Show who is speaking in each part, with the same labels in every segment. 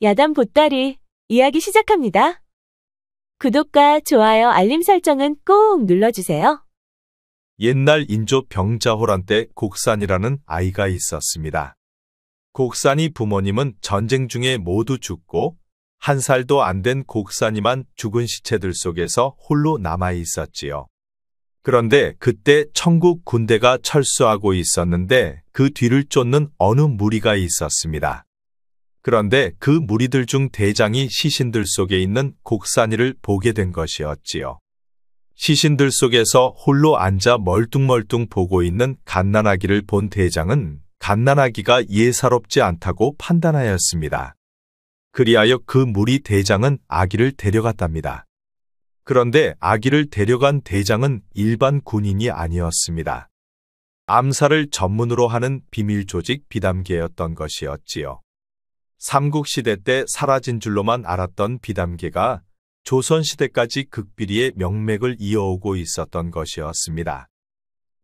Speaker 1: 야단 보따리 이야기 시작합니다. 구독과 좋아요, 알림 설정은 꼭 눌러주세요.
Speaker 2: 옛날 인조 병자호란 때 곡산이라는 아이가 있었습니다. 곡산이 부모님은 전쟁 중에 모두 죽고 1살도 안 된 곡산이만 죽은 시체들 속에서 홀로 남아 있었지요. 그런데 그때 천국 군대가 철수하고 있었는데 그 뒤를 쫓는 어느 무리가 있었습니다. 그런데 그 무리들 중 대장이 시신들 속에 있는 곡산이를 보게 된 것이었지요. 시신들 속에서 홀로 앉아 멀뚱멀뚱 보고 있는 갓난아기를 본 대장은 갓난아기가 예사롭지 않다고 판단하였습니다. 그리하여 그 무리 대장은 아기를 데려갔답니다. 그런데 아기를 데려간 대장은 일반 군인이 아니었습니다. 암살을 전문으로 하는 비밀 조직 비담계였던 것이었지요. 삼국시대 때 사라진 줄로만 알았던 비담계가 조선시대까지 극비리의 명맥을 이어오고 있었던 것이었습니다.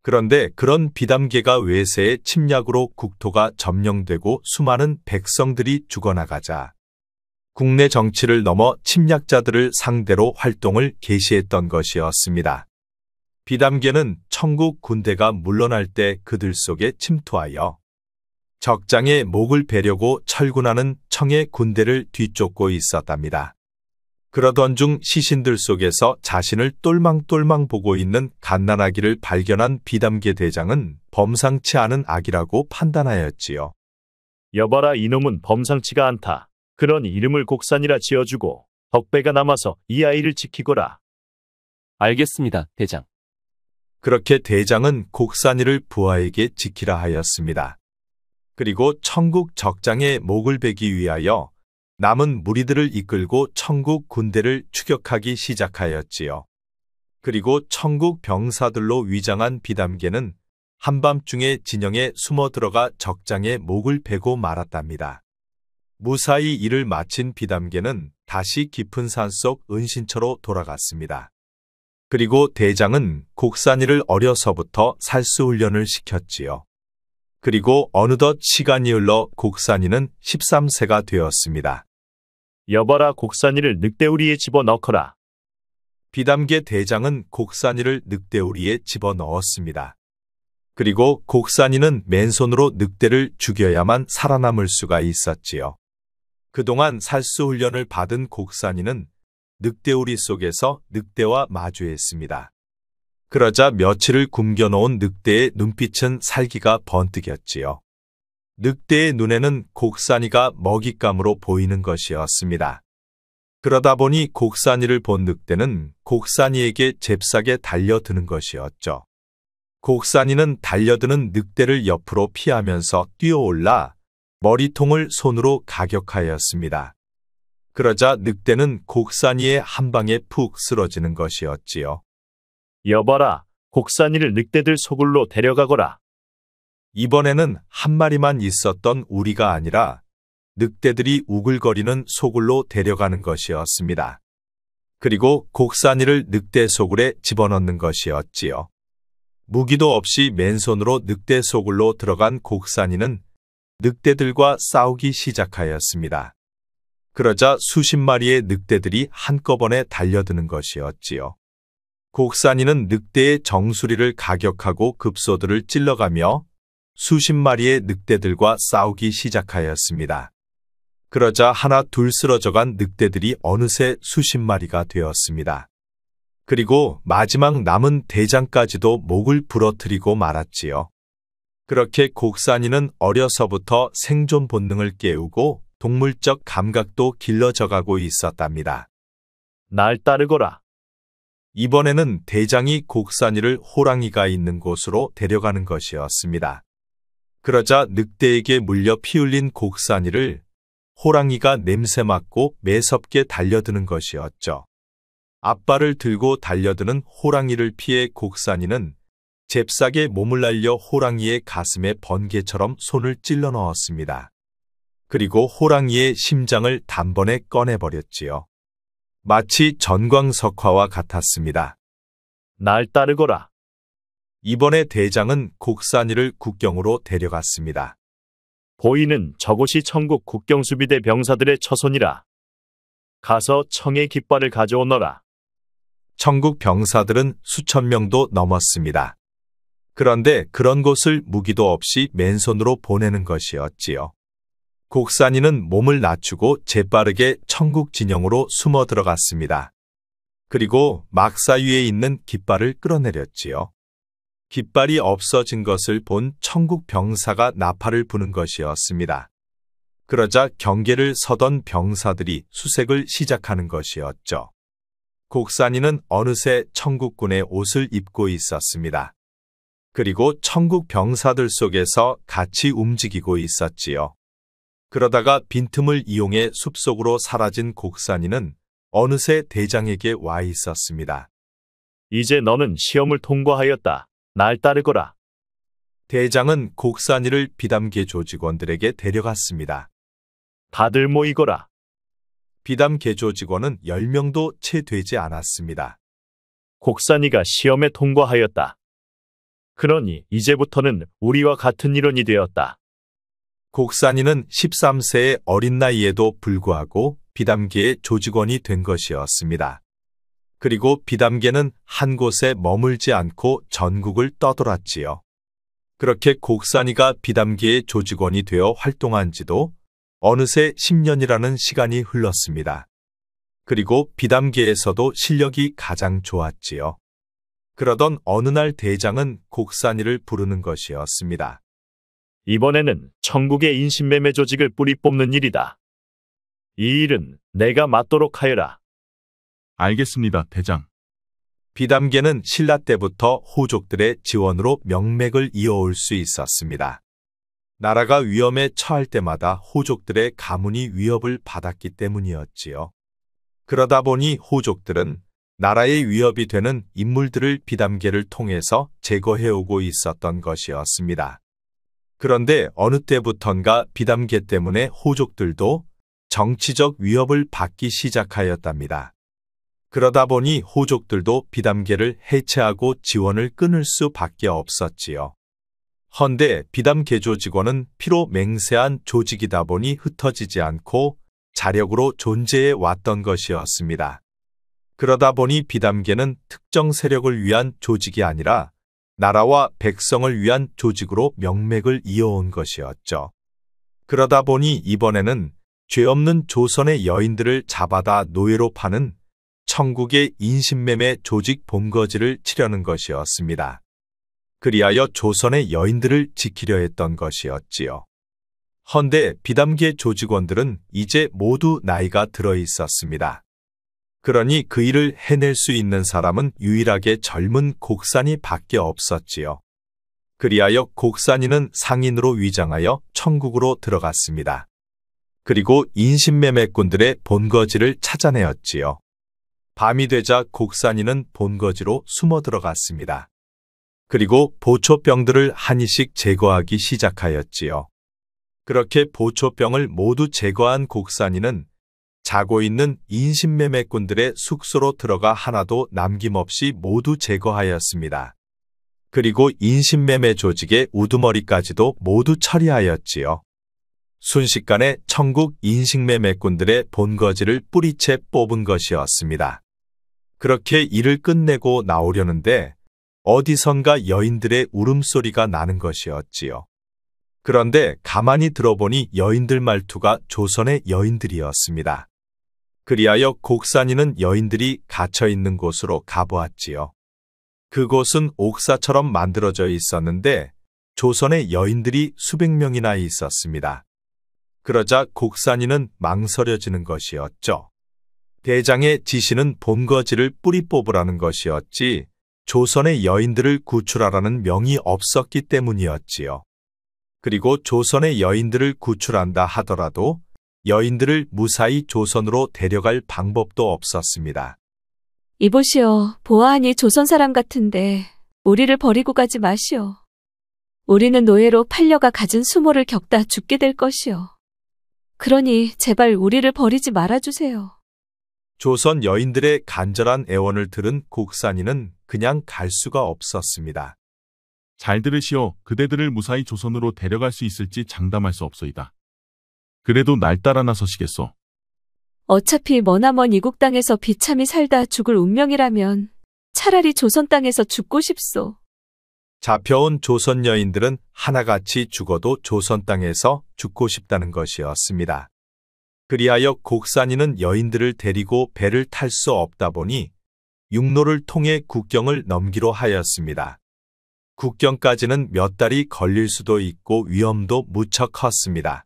Speaker 2: 그런데 그런 비담계가 외세의 침략으로 국토가 점령되고 수많은 백성들이 죽어나가자 국내 정치를 넘어 침략자들을 상대로 활동을 개시했던 것이었습니다. 비담계는 천국 군대가 물러날 때 그들 속에 침투하여 적장의 목을 베려고 철군하는 청의 군대를 뒤쫓고 있었답니다. 그러던 중 시신들 속에서 자신을 똘망똘망 보고 있는 갓난아기를 발견한 비담계 대장은 범상치 않은 아기라고 판단하였지요.
Speaker 3: 여봐라, 이놈은 범상치가 않다. 그러니 이름을 곡산이라 지어주고 덕배가 남아서 이 아이를 지키거라.
Speaker 4: 알겠습니다, 대장.
Speaker 2: 그렇게 대장은 곡산이를 부하에게 지키라 하였습니다. 그리고 천국 적장의 목을 베기 위하여 남은 무리들을 이끌고 천국 군대를 추격하기 시작하였지요. 그리고 천국 병사들로 위장한 비담계는 한밤중에 진영에 숨어 들어가 적장의 목을 베고 말았답니다. 무사히 일을 마친 비담계는 다시 깊은 산속 은신처로 돌아갔습니다. 그리고 대장은 곡산이를 어려서부터 살수 훈련을 시켰지요. 그리고 어느덧 시간이 흘러 곡산이는 13세가 되었습니다.
Speaker 3: 여봐라, 곡산이를 늑대우리에 집어넣거라.
Speaker 2: 비담계 대장은 곡산이를 늑대우리에 집어넣었습니다. 그리고 곡산이는 맨손으로 늑대를 죽여야만 살아남을 수가 있었지요. 그동안 살수 훈련을 받은 곡산이는 늑대우리 속에서 늑대와 마주했습니다. 그러자 며칠을 굶겨놓은 늑대의 눈빛은 살기가 번뜩였지요. 늑대의 눈에는 곡산이가 먹잇감으로 보이는 것이었습니다. 그러다 보니 곡산이를 본 늑대는 곡산이에게 잽싸게 달려드는 것이었죠. 곡산이는 달려드는 늑대를 옆으로 피하면서 뛰어올라 머리통을 손으로 가격하였습니다. 그러자 늑대는 곡산이의 한 방에 푹 쓰러지는 것이었지요.
Speaker 3: 여봐라, 곡산이를 늑대들 소굴로 데려가거라.
Speaker 2: 이번에는 한 마리만 있었던 우리가 아니라 늑대들이 우글거리는 소굴로 데려가는 것이었습니다. 그리고 곡산이를 늑대 소굴에 집어넣는 것이었지요. 무기도 없이 맨손으로 늑대 소굴로 들어간 곡산이는 늑대들과 싸우기 시작하였습니다. 그러자 수십 마리의 늑대들이 한꺼번에 달려드는 것이었지요. 곡산이는 늑대의 정수리를 가격하고 급소들을 찔러가며 수십 마리의 늑대들과 싸우기 시작하였습니다. 그러자 하나 둘 쓰러져간 늑대들이 어느새 수십 마리가 되었습니다. 그리고 마지막 남은 대장까지도 목을 부러뜨리고 말았지요. 그렇게 곡산이는 어려서부터 생존 본능을 깨우고 동물적 감각도 길러져가고 있었답니다.
Speaker 3: 날 따르거라.
Speaker 2: 이번에는 대장이 곡산이를 호랑이가 있는 곳으로 데려가는 것이었습니다. 그러자 늑대에게 물려 피 흘린 곡산이를 호랑이가 냄새 맡고 매섭게 달려드는 것이었죠. 앞발을 들고 달려드는 호랑이를 피해 곡산이는 잽싸게 몸을 날려 호랑이의 가슴에 번개처럼 손을 찔러 넣었습니다. 그리고 호랑이의 심장을 단번에 꺼내버렸지요. 마치 전광석화와 같았습니다.
Speaker 3: 날 따르거라.
Speaker 2: 이번에 대장은 곡산이를 국경으로 데려갔습니다.
Speaker 3: 보이는 저곳이 청국 국경수비대 병사들의 처손이라. 가서 청의 깃발을 가져오너라.
Speaker 2: 청국 병사들은 수천 명도 넘었습니다. 그런데 그런 곳을 무기도 없이 맨손으로 보내는 것이었지요. 곡산이는 몸을 낮추고 재빠르게 청국 진영으로 숨어 들어갔습니다. 그리고 막사 위에 있는 깃발을 끌어내렸지요. 깃발이 없어진 것을 본 청국 병사가 나팔을 부는 것이었습니다. 그러자 경계를 서던 병사들이 수색을 시작하는 것이었죠. 곡산이는 어느새 청국군의 옷을 입고 있었습니다. 그리고 청국 병사들 속에서 같이 움직이고 있었지요. 그러다가 빈틈을 이용해 숲속으로 사라진 곡산이는 어느새 대장에게 와 있었습니다.
Speaker 3: 이제 너는 시험을 통과하였다. 날 따르거라.
Speaker 2: 대장은 곡산이를 비담계 조직원들에게 데려갔습니다.
Speaker 3: 다들 모이거라.
Speaker 2: 비담계 조직원은 10명도 채 되지 않았습니다.
Speaker 3: 곡산이가 시험에 통과하였다. 그러니 이제부터는 우리와 같은 일원이 되었다.
Speaker 2: 곡산이는 13세의 어린 나이에도 불구하고 비담계의 조직원이 된 것이었습니다. 그리고 비담계는 한 곳에 머물지 않고 전국을 떠돌았지요. 그렇게 곡산이가 비담계의 조직원이 되어 활동한 지도 어느새 10년이라는 시간이 흘렀습니다. 그리고 비담계에서도 실력이 가장 좋았지요. 그러던 어느 날 대장은 곡산이를 부르는 것이었습니다.
Speaker 3: 이번에는 청국의 인신매매 조직을 뿌리 뽑는 일이다. 이 일은 내가 맡도록 하여라.
Speaker 5: 알겠습니다, 대장.
Speaker 2: 비담계는 신라 때부터 호족들의 지원으로 명맥을 이어올 수 있었습니다. 나라가 위험에 처할 때마다 호족들의 가문이 위협을 받았기 때문이었지요. 그러다 보니 호족들은 나라의 위협이 되는 인물들을 비담계를 통해서 제거해오고 있었던 것이었습니다. 그런데 어느 때부턴가 비담계 때문에 호족들도 정치적 위협을 받기 시작하였답니다. 그러다 보니 호족들도 비담계를 해체하고 지원을 끊을 수밖에 없었지요. 헌데 비담계 조직원은 피로 맹세한 조직이다 보니 흩어지지 않고 자력으로 존재해 왔던 것이었습니다. 그러다 보니 비담계는 특정 세력을 위한 조직이 아니라 나라와 백성을 위한 조직으로 명맥을 이어온 것이었죠. 그러다 보니 이번에는 죄 없는 조선의 여인들을 잡아다 노예로 파는 청국의 인신매매 조직 본거지를 치려는 것이었습니다. 그리하여 조선의 여인들을 지키려 했던 것이었지요. 헌데 비담계 조직원들은 이제 모두 나이가 들어 있었습니다. 그러니 그 일을 해낼 수 있는 사람은 유일하게 젊은 곡산이 밖에 없었지요. 그리하여 곡산이는 상인으로 위장하여 청국으로 들어갔습니다. 그리고 인신매매꾼들의 본거지를 찾아내었지요. 밤이 되자 곡산이는 본거지로 숨어 들어갔습니다. 그리고 보초병들을 한이씩 제거하기 시작하였지요. 그렇게 보초병을 모두 제거한 곡산이는 자고 있는 인신매매꾼들의 숙소로 들어가 하나도 남김없이 모두 제거하였습니다. 그리고 인신매매 조직의 우두머리까지도 모두 처리하였지요. 순식간에 청국 인신매매꾼들의 본거지를 뿌리채 뽑은 것이었습니다. 그렇게 일을 끝내고 나오려는데 어디선가 여인들의 울음소리가 나는 것이었지요. 그런데 가만히 들어보니 여인들 말투가 조선의 여인들이었습니다. 그리하여 곡산이는 여인들이 갇혀있는 곳으로 가보았지요. 그곳은 옥사처럼 만들어져 있었는데 조선의 여인들이 수백 명이나 있었습니다. 그러자 곡산이는 망설여지는 것이었죠. 대장의 지시는 본거지를 뿌리 뽑으라는 것이었지 조선의 여인들을 구출하라는 명이 없었기 때문이었지요. 그리고 조선의 여인들을 구출한다 하더라도 여인들을 무사히 조선으로 데려갈 방법도 없었습니다.
Speaker 1: 이보시오, 보아하니 조선 사람 같은데 우리를 버리고 가지 마시오. 우리는 노예로 팔려가 가진 수모를 겪다 죽게 될 것이오. 그러니 제발 우리를 버리지 말아주세요.
Speaker 2: 조선 여인들의 간절한 애원을 들은 곡산이는 그냥 갈 수가 없었습니다.
Speaker 5: 잘 들으시오. 그대들을 무사히 조선으로 데려갈 수 있을지 장담할 수 없소이다. 그래도 날 따라 나서시겠소.
Speaker 1: 어차피 머나먼 이국 땅에서 비참히 살다 죽을 운명이라면 차라리 조선 땅에서 죽고 싶소.
Speaker 2: 잡혀온 조선 여인들은 하나같이 죽어도 조선 땅에서 죽고 싶다는 것이었습니다. 그리하여 곡산이는 여인들을 데리고 배를 탈 수 없다 보니 육로를 통해 국경을 넘기로 하였습니다. 국경까지는 몇 달이 걸릴 수도 있고 위험도 무척 컸습니다.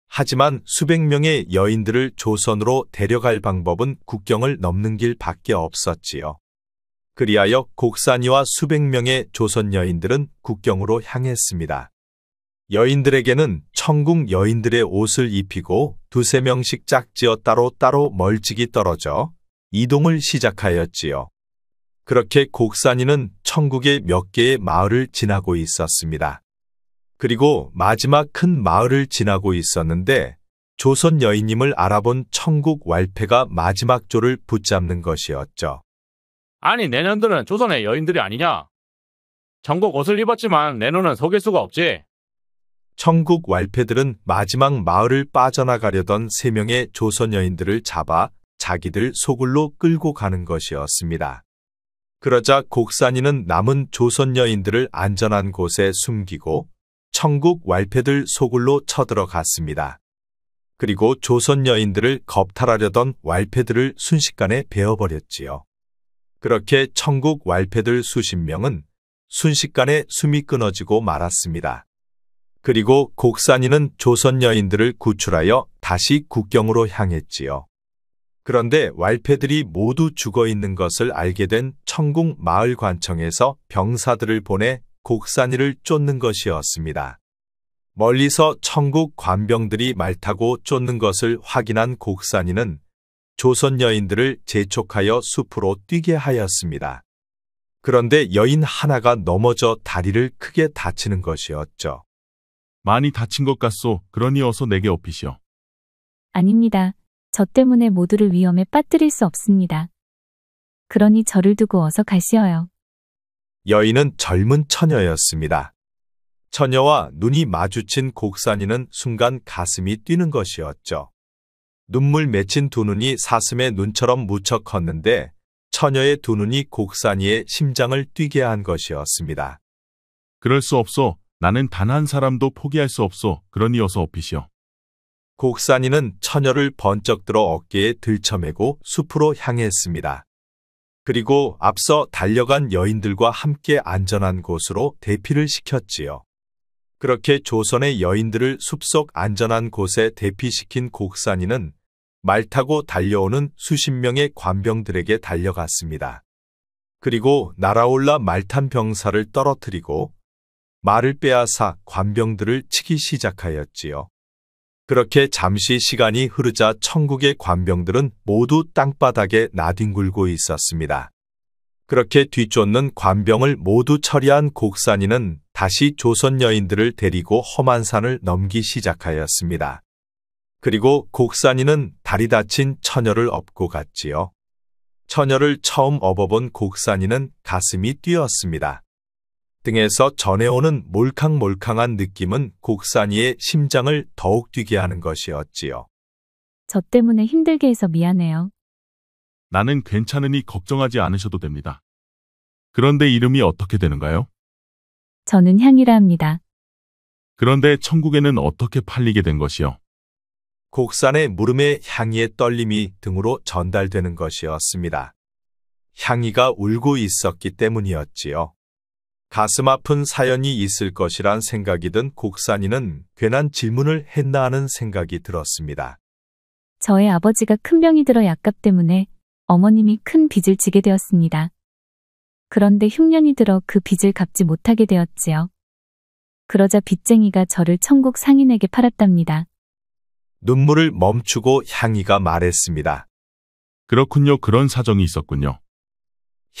Speaker 2: 하지만 수백 명의 여인들을 조선으로 데려갈 방법은 국경을 넘는 길밖에 없었지요. 그리하여 곡산이와 수백 명의 조선 여인들은 국경으로 향했습니다. 여인들에게는 천국 여인들의 옷을 입히고 두세 명씩 짝지어 따로따로 멀찍이 떨어져 이동을 시작하였지요. 그렇게 곡산이는 천국의 몇 개의 마을을 지나고 있었습니다. 그리고 마지막 큰 마을을 지나고 있었는데 조선 여인임을 알아본 천국 왈패가 마지막 조를 붙잡는 것이었죠.
Speaker 6: 아니, 내 년들은 조선의 여인들이 아니냐? 전국 옷을 입었지만 내 눈은 속일 수가 없지.
Speaker 2: 천국 왈패들은 마지막 마을을 빠져나가려던 세 명의 조선 여인들을 잡아 자기들 소굴로 끌고 가는 것이었습니다. 그러자 곡산이는 남은 조선 여인들을 안전한 곳에 숨기고 천국 왈패들 소굴로 쳐들어갔습니다. 그리고 조선 여인들을 겁탈하려던 왈패들을 순식간에 베어버렸지요. 그렇게 천국 왈패들 수십 명은 순식간에 숨이 끊어지고 말았습니다. 그리고 곡산이는 조선 여인들을 구출하여 다시 국경으로 향했지요. 그런데 왈패들이 모두 죽어 있는 것을 알게 된 천국 마을 관청에서 병사들을 보내 곡산이를 쫓는 것이었습니다. 멀리서 천국 관병들이 말 타고 쫓는 것을 확인한 곡산이는 조선 여인들을 재촉하여 숲으로 뛰게 하였습니다. 그런데 여인 하나가 넘어져 다리를 크게 다치는 것이었죠.
Speaker 5: 많이 다친 것 같소. 그러니 어서 내게 업히시오.
Speaker 7: 아닙니다. 저 때문에 모두를 위험에 빠뜨릴 수 없습니다. 그러니 저를 두고 어서 가시어요.
Speaker 2: 여인은 젊은 처녀였습니다. 처녀와 눈이 마주친 곡산이는 순간 가슴이 뛰는 것이었죠. 눈물 맺힌 두 눈이 사슴의 눈처럼 무척 컸는데 처녀의 두 눈이 곡산이의 심장을 뛰게 한 것이었습니다.
Speaker 5: 그럴 수 없소. 나는 단 한 사람도 포기할 수 없소. 그러니 어서 업히시오.
Speaker 2: 곡산이는 처녀를 번쩍 들어 어깨에 들쳐매고 숲으로 향했습니다. 그리고 앞서 달려간 여인들과 함께 안전한 곳으로 대피를 시켰지요. 그렇게 조선의 여인들을 숲속 안전한 곳에 대피시킨 곡산이는 말 타고 달려오는 수십 명의 관병들에게 달려갔습니다. 그리고 날아올라 말탄 병사를 떨어뜨리고 말을 빼앗아 관병들을 치기 시작하였지요. 그렇게 잠시 시간이 흐르자 천국의 관병들은 모두 땅바닥에 나뒹굴고 있었습니다. 그렇게 뒤쫓는 관병을 모두 처리한 곡산이는 다시 조선 여인들을 데리고 험한 산을 넘기 시작하였습니다. 그리고 곡산이는 다리 다친 처녀를 업고 갔지요. 처녀를 처음 업어본 곡산이는 가슴이 뛰었습니다. 등에서 전해오는 몰캉몰캉한 느낌은 곡산이의 심장을 더욱 뛰게 하는 것이었지요.
Speaker 7: 저 때문에 힘들게 해서 미안해요.
Speaker 5: 나는 괜찮으니 걱정하지 않으셔도 됩니다. 그런데 이름이 어떻게 되는가요?
Speaker 7: 저는 향이라 합니다.
Speaker 5: 그런데 천국에는 어떻게 팔리게 된 것이요?
Speaker 2: 곡산의 물음에 향이의 떨림이 등으로 전달되는 것이었습니다. 향이가 울고 있었기 때문이었지요. 가슴 아픈 사연이 있을 것이란 생각이 든 곡산이는 괜한 질문을 했나 하는 생각이 들었습니다.
Speaker 7: 저의 아버지가 큰 병이 들어 약값 때문에 어머님이 큰 빚을 지게 되었습니다. 그런데 흉년이 들어 그 빚을 갚지 못하게 되었지요. 그러자 빚쟁이가 저를 천국 상인에게 팔았답니다.
Speaker 2: 눈물을 멈추고 향이가 말했습니다.
Speaker 5: 그렇군요. 그런 사정이 있었군요.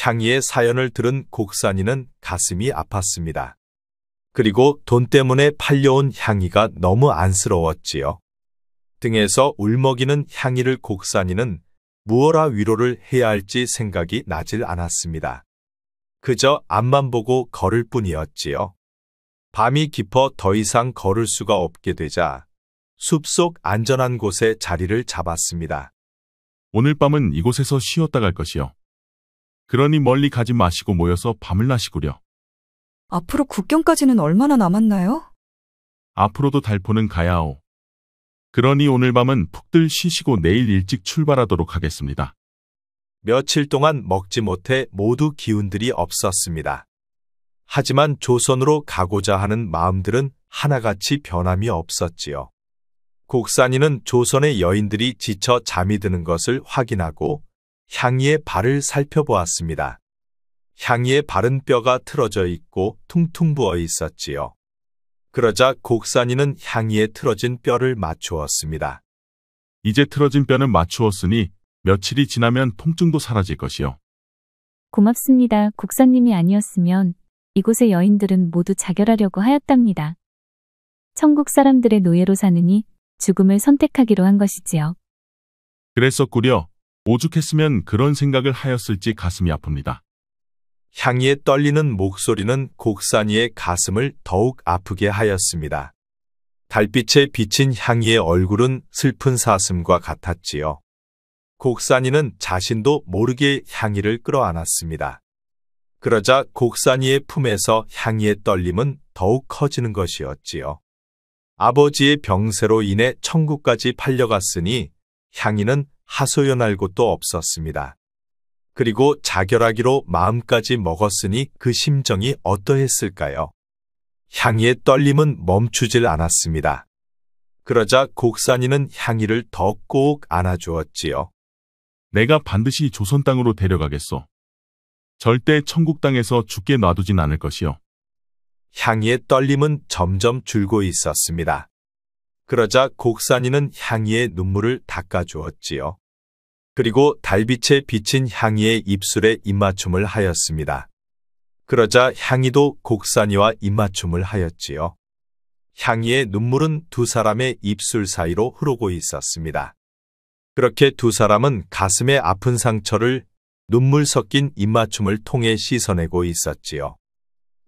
Speaker 2: 향이의 사연을 들은 곡산이는 가슴이 아팠습니다. 그리고 돈 때문에 팔려온 향이가 너무 안쓰러웠지요. 등에서 울먹이는 향이를 곡산이는 무어라 위로를 해야 할지 생각이 나질 않았습니다. 그저 앞만 보고 걸을 뿐이었지요. 밤이 깊어 더 이상 걸을 수가 없게 되자 숲속 안전한 곳에 자리를 잡았습니다.
Speaker 5: 오늘 밤은 이곳에서 쉬었다 갈 것이요. 그러니 멀리 가지 마시고 모여서 밤을 나시구려.
Speaker 8: 앞으로 국경까지는 얼마나 남았나요?
Speaker 5: 앞으로도 달포는 가야 하오. 그러니 오늘 밤은 푹들 쉬시고 내일 일찍 출발하도록 하겠습니다.
Speaker 2: 며칠 동안 먹지 못해 모두 기운들이 없었습니다. 하지만 조선으로 가고자 하는 마음들은 하나같이 변함이 없었지요. 곡산이는 조선의 여인들이 지쳐 잠이 드는 것을 확인하고 향이의 발을 살펴보았습니다. 향이의 발은 뼈가 틀어져 있고 퉁퉁 부어 있었지요. 그러자 곡산이는 향이의 틀어진 뼈를 맞추었습니다.
Speaker 5: 이제 틀어진 뼈는 맞추었으니 며칠이 지나면 통증도 사라질 것이요.
Speaker 7: 고맙습니다. 국사님이 아니었으면 이곳의 여인들은 모두 자결하려고 하였답니다. 천국 사람들의 노예로 사느니 죽음을 선택하기로 한 것이지요.
Speaker 5: 그랬었구려. 오죽했으면 그런 생각을 하였을지 가슴이 아픕니다.
Speaker 2: 향이의 떨리는 목소리는 곡산이의 가슴을 더욱 아프게 하였습니다. 달빛에 비친 향이의 얼굴은 슬픈 사슴과 같았지요. 곡산이는 자신도 모르게 향이를 끌어안았습니다. 그러자 곡산이의 품에서 향이의 떨림은 더욱 커지는 것이었지요. 아버지의 병세로 인해 천국까지 팔려갔으니 향이는 하소연할 곳도 없었습니다. 그리고 자결하기로 마음까지 먹었으니 그 심정이 어떠했을까요? 향이의 떨림은 멈추질 않았습니다. 그러자 곡산이는 향이를 더 꼭 안아주었지요.
Speaker 5: 내가 반드시 조선 땅으로 데려가겠소. 절대 천국 땅에서 죽게 놔두진 않을 것이요.
Speaker 2: 향이의 떨림은 점점 줄고 있었습니다. 그러자 곡산이는 향이의 눈물을 닦아주었지요. 그리고 달빛에 비친 향이의 입술에 입맞춤을 하였습니다. 그러자 향이도 곡산이와 입맞춤을 하였지요. 향이의 눈물은 두 사람의 입술 사이로 흐르고 있었습니다. 그렇게 두 사람은 가슴의 아픈 상처를 눈물 섞인 입맞춤을 통해 씻어내고 있었지요.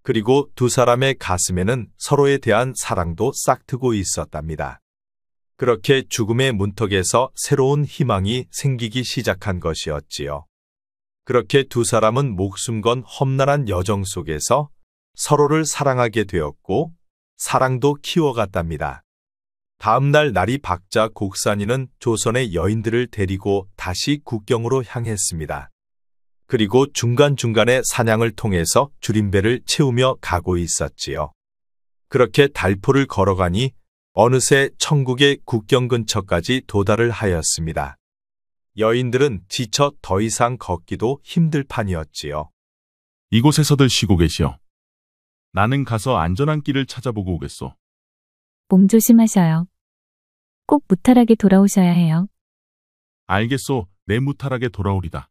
Speaker 2: 그리고 두 사람의 가슴에는 서로에 대한 사랑도 싹트고 있었답니다. 그렇게 죽음의 문턱에서 새로운 희망이 생기기 시작한 것이었지요. 그렇게 두 사람은 목숨 건 험난한 여정 속에서 서로를 사랑하게 되었고 사랑도 키워갔답니다. 다음 날 날이 밝자 곡산이는 조선의 여인들을 데리고 다시 국경으로 향했습니다. 그리고 중간중간에 사냥을 통해서 줄임배를 채우며 가고 있었지요. 그렇게 달포를 걸어가니 어느새 천국의 국경 근처까지 도달을 하였습니다. 여인들은 지쳐 더 이상 걷기도 힘들 판이었지요.
Speaker 5: 이곳에서들 쉬고 계시오. 나는 가서 안전한 길을 찾아보고 오겠소.
Speaker 7: 몸 조심하셔요. 꼭 무탈하게 돌아오셔야 해요.
Speaker 5: 알겠소. 내 무탈하게 돌아오리다.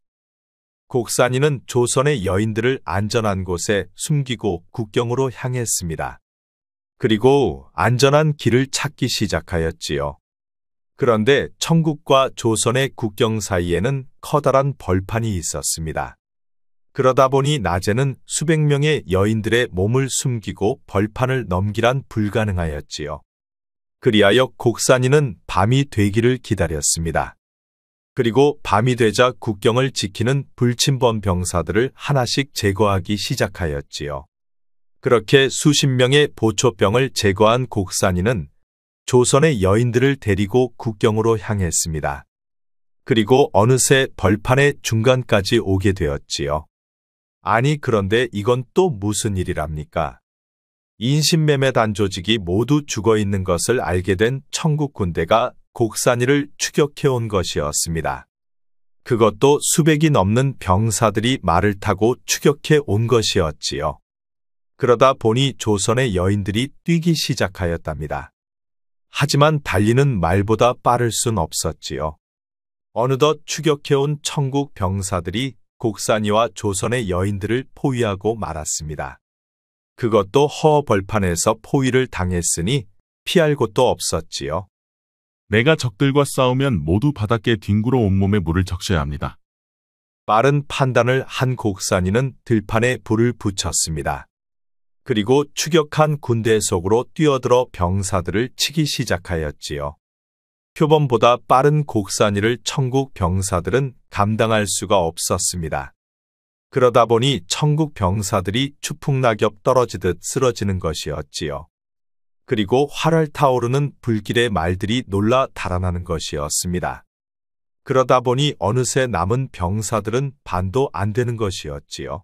Speaker 2: 곡산이는 조선의 여인들을 안전한 곳에 숨기고 국경으로 향했습니다. 그리고 안전한 길을 찾기 시작하였지요. 그런데 천국과 조선의 국경 사이에는 커다란 벌판이 있었습니다. 그러다 보니 낮에는 수백 명의 여인들의 몸을 숨기고 벌판을 넘기란 불가능하였지요. 그리하여 곡산이는 밤이 되기를 기다렸습니다. 그리고 밤이 되자 국경을 지키는 불침범 병사들을 하나씩 제거하기 시작하였지요. 그렇게 수십 명의 보초병을 제거한 곡산이는 조선의 여인들을 데리고 국경으로 향했습니다. 그리고 어느새 벌판의 중간까지 오게 되었지요. 아니 그런데 이건 또 무슨 일이랍니까? 인신매매 단조직이 모두 죽어 있는 것을 알게 된 천국 군대가 곡산이를 추격해온 것이었습니다. 그것도 수백이 넘는 병사들이 말을 타고 추격해 온 것이었지요. 그러다 보니 조선의 여인들이 뛰기 시작하였답니다. 하지만 달리는 말보다 빠를 순 없었지요. 어느덧 추격해온 천국 병사들이 곡산이와 조선의 여인들을 포위하고 말았습니다. 그것도 허벌판에서 포위를 당했으니 피할 곳도 없었지요.
Speaker 5: 내가 적들과 싸우면 모두 바닷가에 뒹굴어 온몸에 물을 적셔야 합니다.
Speaker 2: 빠른 판단을 한 곡산이는 들판에 불을 붙였습니다. 그리고 추격한 군대 속으로 뛰어들어 병사들을 치기 시작하였지요. 표범보다 빠른 곡산이를 천국 병사들은 감당할 수가 없었습니다. 그러다 보니 천국 병사들이 추풍낙엽 떨어지듯 쓰러지는 것이었지요. 그리고 활활 타오르는 불길에 말들이 놀라 달아나는 것이었습니다. 그러다 보니 어느새 남은 병사들은 반도 안 되는 것이었지요.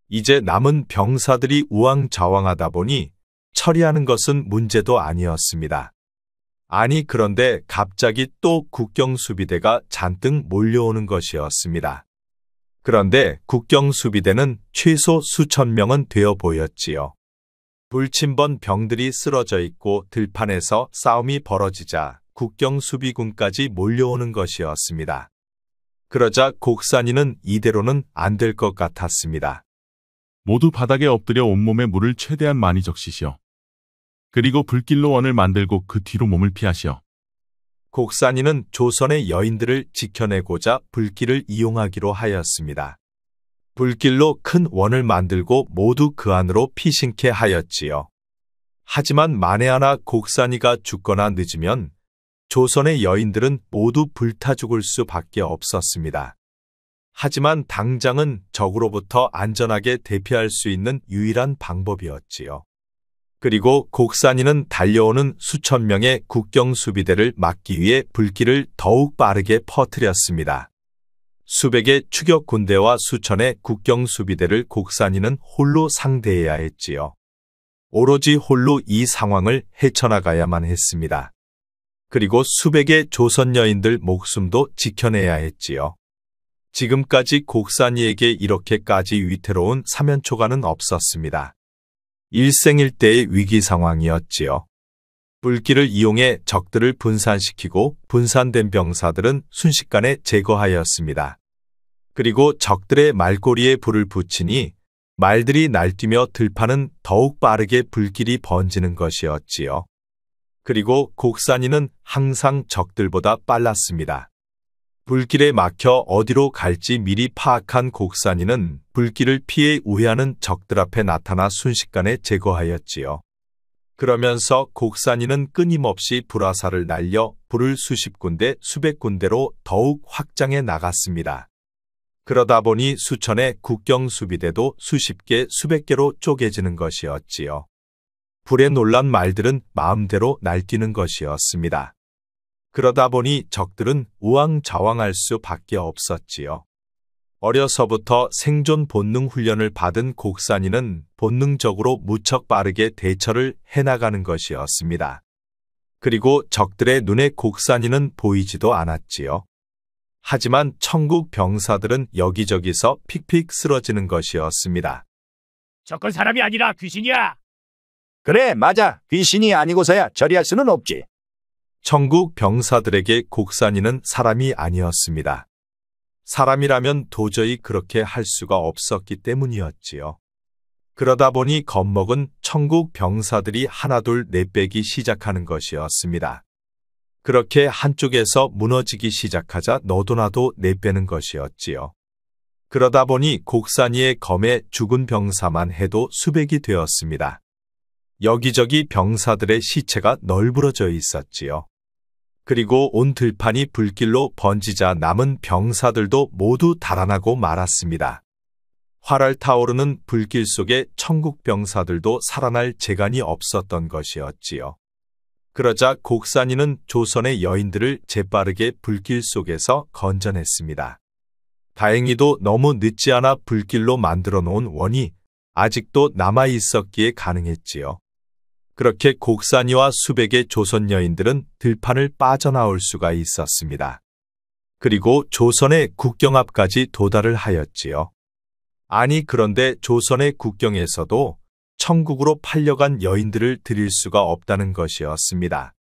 Speaker 2: 이제 남은 병사들이 우왕좌왕하다 보니 처리하는 것은 문제도 아니었습니다. 아니 그런데 갑자기 또 국경수비대가 잔뜩 몰려오는 것이었습니다. 그런데 국경수비대는 최소 수천 명은 되어 보였지요. 불침번 병들이 쓰러져 있고 들판에서 싸움이 벌어지자 국경수비군까지 몰려오는 것이었습니다. 그러자 곡산이는 이대로는 안 될 것 같았습니다.
Speaker 5: 모두 바닥에 엎드려 온몸에 물을 최대한 많이 적시시오. 그리고 불길로 원을 만들고 그 뒤로 몸을 피하시오.
Speaker 2: 곡산이는 조선의 여인들을 지켜내고자 불길을 이용하기로 하였습니다. 불길로 큰 원을 만들고 모두 그 안으로 피신케 하였지요. 하지만 만에 하나 곡산이가 죽거나 늦으면 조선의 여인들은 모두 불타 죽을 수밖에 없었습니다. 하지만 당장은 적으로부터 안전하게 대피할 수 있는 유일한 방법이었지요. 그리고 곡산이는 달려오는 수천 명의 국경수비대를 막기 위해 불길을 더욱 빠르게 퍼뜨렸습니다. 수백의 추격 군대와 수천의 국경수비대를 곡산이는 홀로 상대해야 했지요. 오로지 홀로 이 상황을 헤쳐나가야만 했습니다. 그리고 수백의 조선 여인들 목숨도 지켜내야 했지요. 지금까지 곡산이에게 이렇게까지 위태로운 사면초가는 없었습니다. 일생일대의 위기 상황이었지요. 불길을 이용해 적들을 분산시키고 분산된 병사들은 순식간에 제거하였습니다. 그리고 적들의 말꼬리에 불을 붙이니 말들이 날뛰며 들판은 더욱 빠르게 불길이 번지는 것이었지요. 그리고 곡산이는 항상 적들보다 빨랐습니다. 불길에 막혀 어디로 갈지 미리 파악한 곡산이는 불길을 피해 우회하는 적들 앞에 나타나 순식간에 제거하였지요. 그러면서 곡산이는 끊임없이 불화살을 날려 불을 수십 군데, 수백 군데로 더욱 확장해 나갔습니다. 그러다 보니 수천의 국경수비대도 수십 개, 수백 개로 쪼개지는 것이었지요. 불에 놀란 말들은 마음대로 날뛰는 것이었습니다. 그러다 보니 적들은 우왕좌왕할 수밖에 없었지요. 어려서부터 생존 본능 훈련을 받은 곡산이는 본능적으로 무척 빠르게 대처를 해나가는 것이었습니다. 그리고 적들의 눈에 곡산이는 보이지도 않았지요. 하지만 천국 병사들은 여기저기서 픽픽 쓰러지는 것이었습니다.
Speaker 6: 적은 사람이 아니라 귀신이야.
Speaker 9: 그래, 맞아. 귀신이 아니고서야 저리할 수는 없지.
Speaker 2: 천국 병사들에게 곡산이는 사람이 아니었습니다. 사람이라면 도저히 그렇게 할 수가 없었기 때문이었지요. 그러다 보니 겁먹은 천국 병사들이 하나둘 내빼기 시작하는 것이었습니다. 그렇게 한쪽에서 무너지기 시작하자 너도 나도 내빼는 것이었지요. 그러다 보니 곡산이의 검에 죽은 병사만 해도 수백이 되었습니다. 여기저기 병사들의 시체가 널브러져 있었지요. 그리고 온 들판이 불길로 번지자 남은 병사들도 모두 달아나고 말았습니다. 활활 타오르는 불길 속에 천국 병사들도 살아날 재간이 없었던 것이었지요. 그러자 곡산이는 조선의 여인들을 재빠르게 불길 속에서 건져냈습니다. 다행히도 너무 늦지 않아 불길로 만들어 놓은 원이 아직도 남아 있었기에 가능했지요. 그렇게 곡산이와 수백의 조선 여인들은 들판을 빠져나올 수가 있었습니다. 그리고 조선의 국경 앞까지 도달을 하였지요. 아니 그런데 조선의 국경에서도 천국으로 팔려간 여인들을 드릴 수가 없다는 것이었습니다.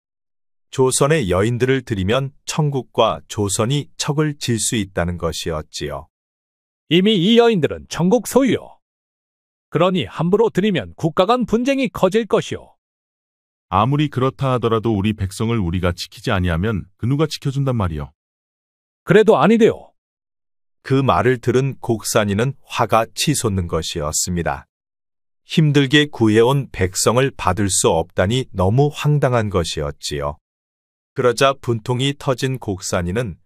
Speaker 2: 조선의 여인들을 드리면 천국과 조선이 척을 질 수 있다는 것이었지요.
Speaker 10: 이미 이 여인들은 천국 소유요. 그러니 함부로 드리면 국가 간 분쟁이 커질 것이요.
Speaker 5: 아무리 그렇다 하더라도 우리 백성을 우리가 지키지 아니하면 그 누가 지켜준단 말이요.
Speaker 10: 그래도 아니되요.
Speaker 2: 그 말을 들은 곡산이는 화가 치솟는 것이었습니다. 힘들게 구해온 백성을 받을 수 없다니 너무 황당한 것이었지요. 그러자 분통이 터진 곡산이는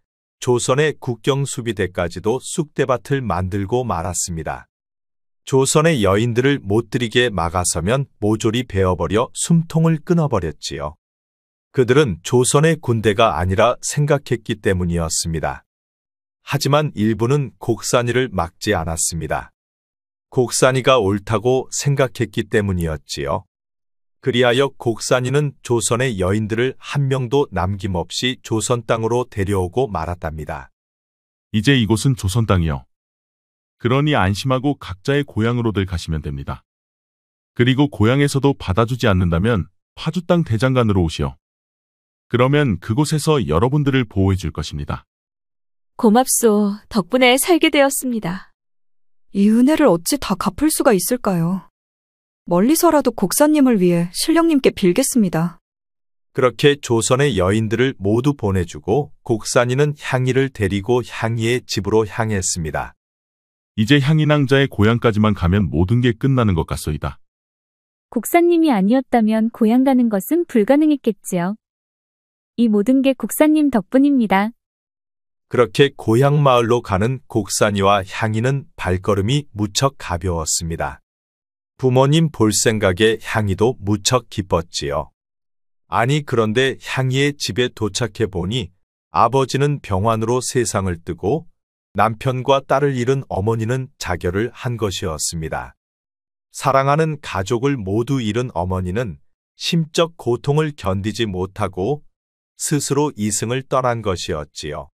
Speaker 2: 조선의 국경 수비대까지도 쑥대밭을 만들고 말았습니다. 조선의 여인들을 못 들이게 막아서면 모조리 베어버려 숨통을 끊어버렸지요. 그들은 조선의 군대가 아니라 생각했기 때문이었습니다. 하지만 일부는 곡산이를 막지 않았습니다. 곡산이가 옳다고 생각했기 때문이었지요. 그리하여 곡산이는 조선의 여인들을 한 명도 남김없이 조선 땅으로 데려오고 말았답니다.
Speaker 5: 이제 이곳은 조선 땅이요. 그러니 안심하고 각자의 고향으로들 가시면 됩니다. 그리고 고향에서도 받아주지 않는다면 파주 땅 대장간으로 오시오. 그러면 그곳에서 여러분들을 보호해 줄 것입니다.
Speaker 1: 고맙소. 덕분에 살게 되었습니다.
Speaker 8: 이 은혜를 어찌 다 갚을 수가 있을까요? 멀리서라도 곡사님을 위해 신령님께 빌겠습니다.
Speaker 2: 그렇게 조선의 여인들을 모두 보내주고 곡산이는 향이를 데리고 향이의 집으로 향했습니다.
Speaker 5: 이제 향인왕자의 고향까지만 가면 모든 게 끝나는 것 같소이다.
Speaker 7: 곡사님이 아니었다면 고향 가는 것은 불가능했겠지요. 이 모든 게 곡사님 덕분입니다.
Speaker 2: 그렇게 고향 마을로 가는 곡산이와 향이는 발걸음이 무척 가벼웠습니다. 부모님 볼 생각에 향이도 무척 기뻤지요. 아니 그런데 향이의 집에 도착해 보니 아버지는 병환으로 세상을 뜨고 남편과 딸을 잃은 어머니는 자결을 한 것이었습니다. 사랑하는 가족을 모두 잃은 어머니는 심적 고통을 견디지 못하고 스스로 이승을 떠난 것이었지요.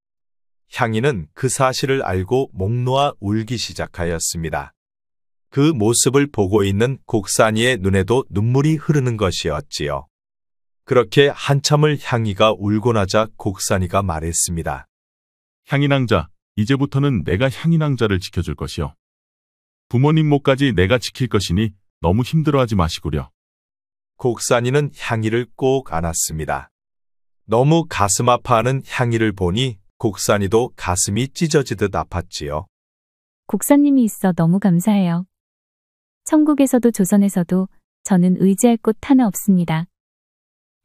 Speaker 2: 향이는 그 사실을 알고 목 놓아 울기 시작하였습니다. 그 모습을 보고 있는 곡산이의 눈에도 눈물이 흐르는 것이었지요. 그렇게 한참을 향이가 울고 나자 곡산이가 말했습니다.
Speaker 5: 향인왕자, 이제부터는 내가 향인왕자를 지켜줄 것이요. 부모님 몫까지 내가 지킬 것이니 너무 힘들어하지 마시구려.
Speaker 2: 곡산이는 향이를 꼭 안았습니다. 너무 가슴 아파하는 향이를 보니 곡산이도 가슴이 찢어지듯 아팠지요.
Speaker 7: 곡사님이 있어 너무 감사해요. 천국에서도 조선에서도 저는 의지할 곳 하나 없습니다.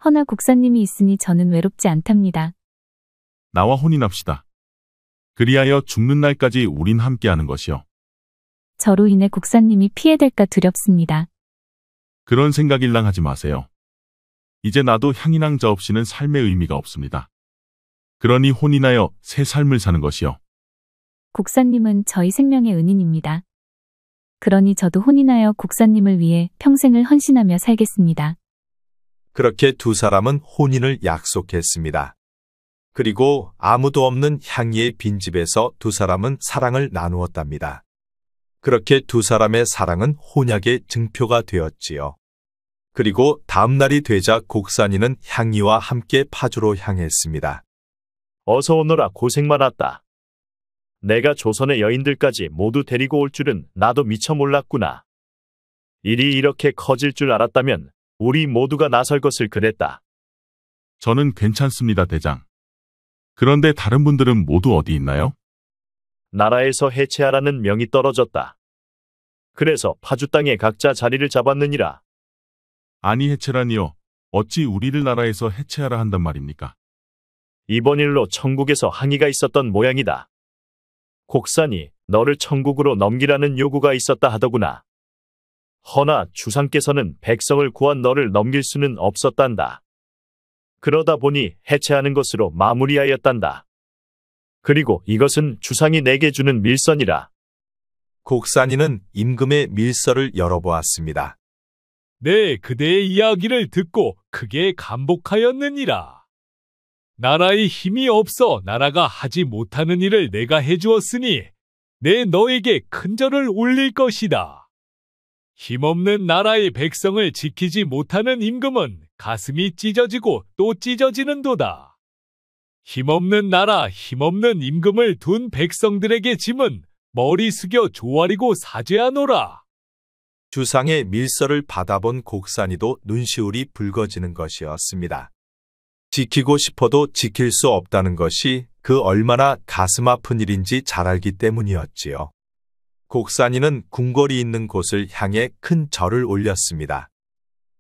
Speaker 7: 허나 곡사님이 있으니 저는 외롭지 않답니다.
Speaker 5: 나와 혼인합시다. 그리하여 죽는 날까지 우린 함께하는 것이요.
Speaker 7: 저로 인해 곡사님이 피해될까 두렵습니다.
Speaker 5: 그런 생각일랑 하지 마세요. 이제 나도 향인왕자 없이는 삶의 의미가 없습니다. 그러니 혼인하여 새 삶을 사는 것이요.
Speaker 7: 곡사님은 저희 생명의 은인입니다. 그러니 저도 혼인하여 곡사님을 위해 평생을 헌신하며 살겠습니다.
Speaker 2: 그렇게 두 사람은 혼인을 약속했습니다. 그리고 아무도 없는 향이의 빈집에서 두 사람은 사랑을 나누었답니다. 그렇게 두 사람의 사랑은 혼약의 증표가 되었지요. 그리고 다음 날이 되자 곡산이는 향이와 함께 파주로 향했습니다.
Speaker 3: 어서 오너라 고생 많았다. 내가 조선의 여인들까지 모두 데리고 올 줄은 나도 미처 몰랐구나. 일이 이렇게 커질 줄 알았다면 우리 모두가 나설 것을 그랬다.
Speaker 5: 저는 괜찮습니다, 대장. 그런데 다른 분들은 모두 어디 있나요?
Speaker 3: 나라에서 해체하라는 명이 떨어졌다. 그래서 파주 땅에 각자 자리를 잡았느니라.
Speaker 5: 아니 해체라니요. 어찌 우리를 나라에서 해체하라 한단 말입니까?
Speaker 3: 이번 일로 천국에서 항의가 있었던 모양이다. 곡산이 너를 천국으로 넘기라는 요구가 있었다 하더구나. 허나 주상께서는 백성을 구한 너를 넘길 수는 없었단다. 그러다 보니 해체하는 것으로 마무리하였단다. 그리고 이것은 주상이 내게 주는 밀선이라.
Speaker 2: 곡산이는 임금의 밀서를 열어보았습니다.
Speaker 10: 네, 그대의 이야기를 듣고 크게 감복하였느니라. 나라의 힘이 없어 나라가 하지 못하는 일을 내가 해주었으니 내 너에게 큰절을 올릴 것이다. 힘없는 나라의 백성을 지키지 못하는 임금은 가슴이 찢어지고 또 찢어지는도다. 힘없는 나라, 힘없는 임금을 둔 백성들에게 짐은 머리 숙여 조아리고 사죄하노라.
Speaker 2: 주상의 밀서를 받아본 곡산이도 눈시울이 붉어지는 것이었습니다. 지키고 싶어도 지킬 수 없다는 것이 그 얼마나 가슴 아픈 일인지 잘 알기 때문이었지요. 곡산이는 궁궐이 있는 곳을 향해 큰 절을 올렸습니다.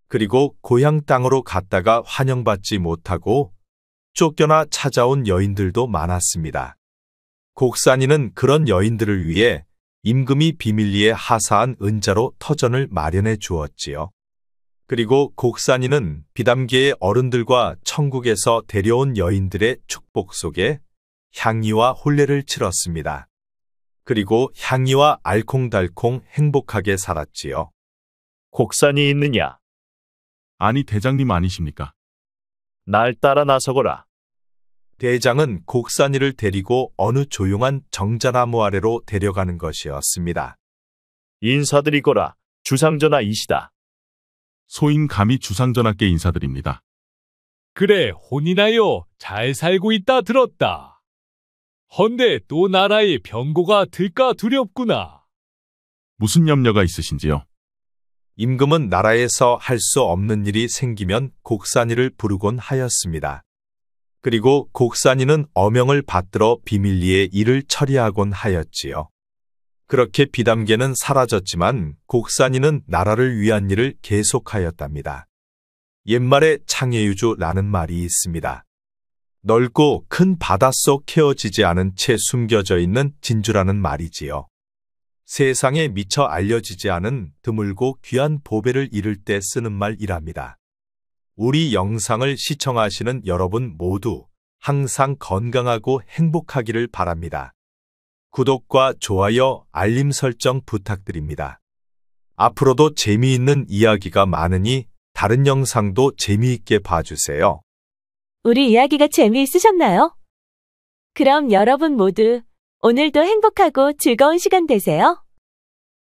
Speaker 2: 그리고 고향 땅으로 갔다가 환영받지 못하고 쫓겨나 찾아온 여인들도 많았습니다. 곡산이는 그런 여인들을 위해 임금이 비밀리에 하사한 은자로 터전을 마련해 주었지요. 그리고 곡산이는 비담계의 어른들과 천국에서 데려온 여인들의 축복 속에 향이와 혼례를 치렀습니다. 그리고 향이와 알콩달콩 행복하게 살았지요.
Speaker 3: 곡산이 있느냐?
Speaker 5: 아니 대장님 아니십니까?
Speaker 3: 날 따라 나서거라.
Speaker 2: 대장은 곡산이를 데리고 어느 조용한 정자나무 아래로 데려가는 것이었습니다.
Speaker 3: 인사드리거라. 주상전하이시다.
Speaker 5: 소인 감히 주상전하께 인사드립니다.
Speaker 10: 그래, 혼인하여 잘 살고 있다 들었다. 헌데 또 나라에 병고가 들까 두렵구나.
Speaker 5: 무슨 염려가 있으신지요?
Speaker 2: 임금은 나라에서 할 수 없는 일이 생기면 곡산이를 부르곤 하였습니다. 그리고 곡산이는 어명을 받들어 비밀리에 일을 처리하곤 하였지요. 그렇게 비담계는 사라졌지만 곡산이는 나라를 위한 일을 계속하였답니다. 옛말에 창해유주라는 말이 있습니다. 넓고 큰 바닷속 캐어지지 않은 채 숨겨져 있는 진주라는 말이지요. 세상에 미처 알려지지 않은 드물고 귀한 보배를 잃을 때 쓰는 말이랍니다. 우리 영상을 시청하시는 여러분 모두 항상 건강하고 행복하기를 바랍니다. 구독과 좋아요, 알림 설정 부탁드립니다. 앞으로도 재미있는 이야기가 많으니 다른 영상도 재미있게 봐주세요.
Speaker 1: 우리 이야기가 재미있으셨나요? 그럼 여러분 모두 오늘도 행복하고 즐거운 시간 되세요.